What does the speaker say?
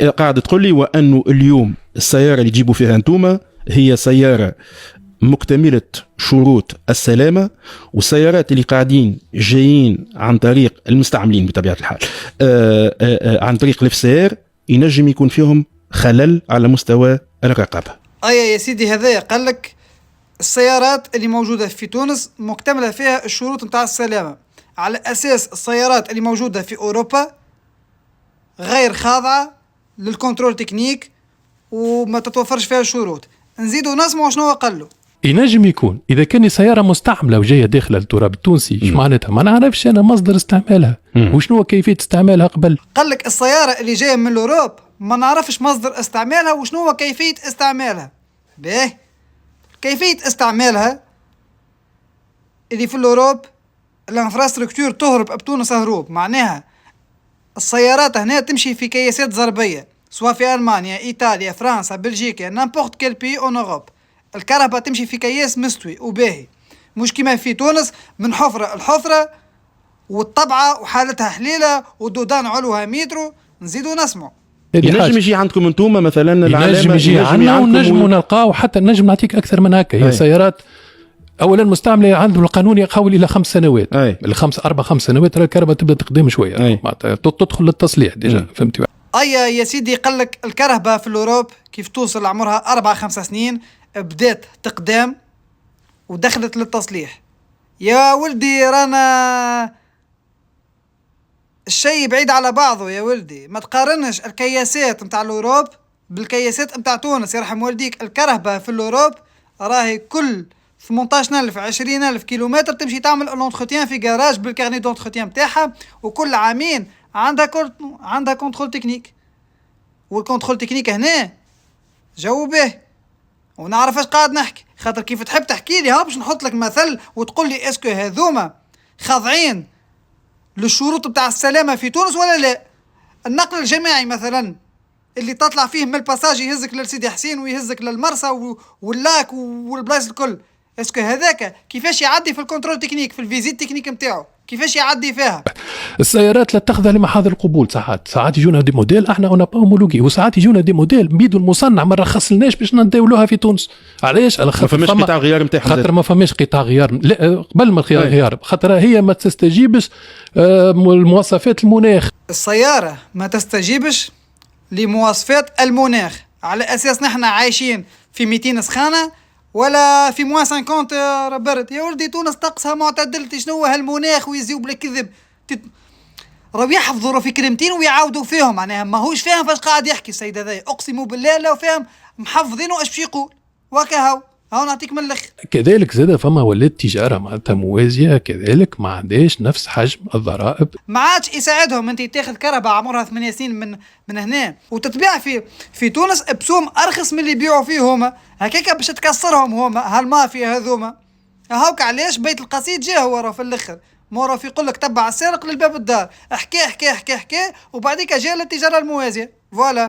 قاعد تقول لي وأنه اليوم السيارة اللي تجيبوا فيها أنتوما هي سيارة مكتملة شروط السلامة، والسيارات اللي قاعدين جايين عن طريق المستعملين بطبيعة الحال عن طريق الFCR ينجم يكون فيهم خلل على مستوى الرقابة. يا سيدي هذا قال لك السيارات اللي موجودة في تونس مكتملة فيها الشروط متاع السلامة، على أساس السيارات اللي موجودة في أوروبا غير خاضعة للكنترول تكنيك وما تتوفرش فيها الشروط. نزيدوا نسمعوا شنو قالوا. ينجم يكون إذا كان سيارة مستعملة وجاية داخل التراب التونسي ايش معناتها؟ ما نعرفش أنا مصدر استعمالها وشنو كيفية استعمالها قبل. قال لك السيارة اللي جاية من الأوروب ما نعرفش مصدر استعمالها وشنو كيفية استعمالها. باهي كيفية استعمالها اللي في الأوروب الانفراستركتور تهرب بتونس هروب، معناها السيارات هنا تمشي في كياسات زربية سواء في ألمانيا إيطاليا فرنسا بلجيكا نامبورت كيل بي أون أوروب، الكهرباء تمشي في كياس مستوي وباهي، مش كما في تونس من حفرة الحفرة والطبعة وحالتها حليلة والدودان علوها مترو. نزيدوا نسمع. ينجم يجي عندكم انتوما مثلا ينجم يجي عندنا ونجم نلقاو حتى نجم نعطيك أكثر من هكا. هي سيارات أولا مستعملة عندهم القانون يقول إلى 5 سنوات، أربع 5 سنوات الكهرباء تبدأ تقدم شوية تدخل للتصليح ديجا. فهمتي؟ يا سيدي قال لك الكهرباء في الأوروب كيف توصل عمرها 4-5 سنين بدات تقدام ودخلت للتصليح. يا ولدي رانا الشيء بعيد على بعضه يا ولدي، ما تقارنش الكياسات متاع الأوروب بالكياسات متاع تونس. يرحم والديك الكهرباء في الأوروب راهي كل 18,000 20,000 كيلومتر تمشي تعمل الانتروتيان في جراج بالكارني دونتروتيان متاعها، وكل عامين عندها كنترول تكنيك. والكنترول تكنيك هنا جو به ونعرف ايش قاعد نحكي، خاطر كيف تحب تحكي لي باش نحط لك مثل وتقول لي اسكو هذوما خاضعين للشروط بتاع السلامة في تونس ولا لا. النقل الجماعي مثلا اللي تطلع فيه من الباساج يهزك للسيدي حسين ويهزك للمرسى واللاك والبلايص الكل، اسكو هذاك كيفاش يعدي في الكنترول تكنيك في الفيزيت تكنيك متاعو كيفاش يعدي فيها؟ السيارات لا تخضع لمحاضر القبول. ساعات يجونا دي موديل احنا اون با هومولوجي، وساعات يجونا دي موديل بيدو المصنع ما رخصلناش باش نداولوها في تونس. علاش؟ ما فماش قطاع غيار نتاعها، خاطر ما فماش قطاع غيار. لا قبل ما غيار خاطر هي ما تستجيبش لمواصفات المناخ. السيارة ما تستجيبش لمواصفات المناخ، على اساس نحن عايشين في 200 سخانة ولا في -50 برد. يا ولدي تونس طقسها معتدل، شنو هالمناخ ويزيو بلا كذب. راهو يحفظوا في كلمتين ويعاودوا فيهم، معناها ماهوش فاهم فاش قاعد يحكي السيد هذا. اقسم بالله لو فاهم محفظينه ايش باش يقول وكهو هاو نعطيك من الاخر. كذلك زاد فما ولات تجاره معناتها موازيه، كذلك ما عندهاش نفس حجم الضرائب، ما عادش يساعدهم. انت تاخذ كهرباء عمرها 8 سنين من هنا وتتباع في تونس بسوم ارخص من اللي يبيعوا فيه هما، هكاك باش تكسرهم هما هالمافيا هذوما. هاوك علاش بيت القصيد جا هو راه في الاخر مورا في يقول لك تبع السارق للباب الدار، احكي وبعديك جا التجاره الموازيه. فوالا.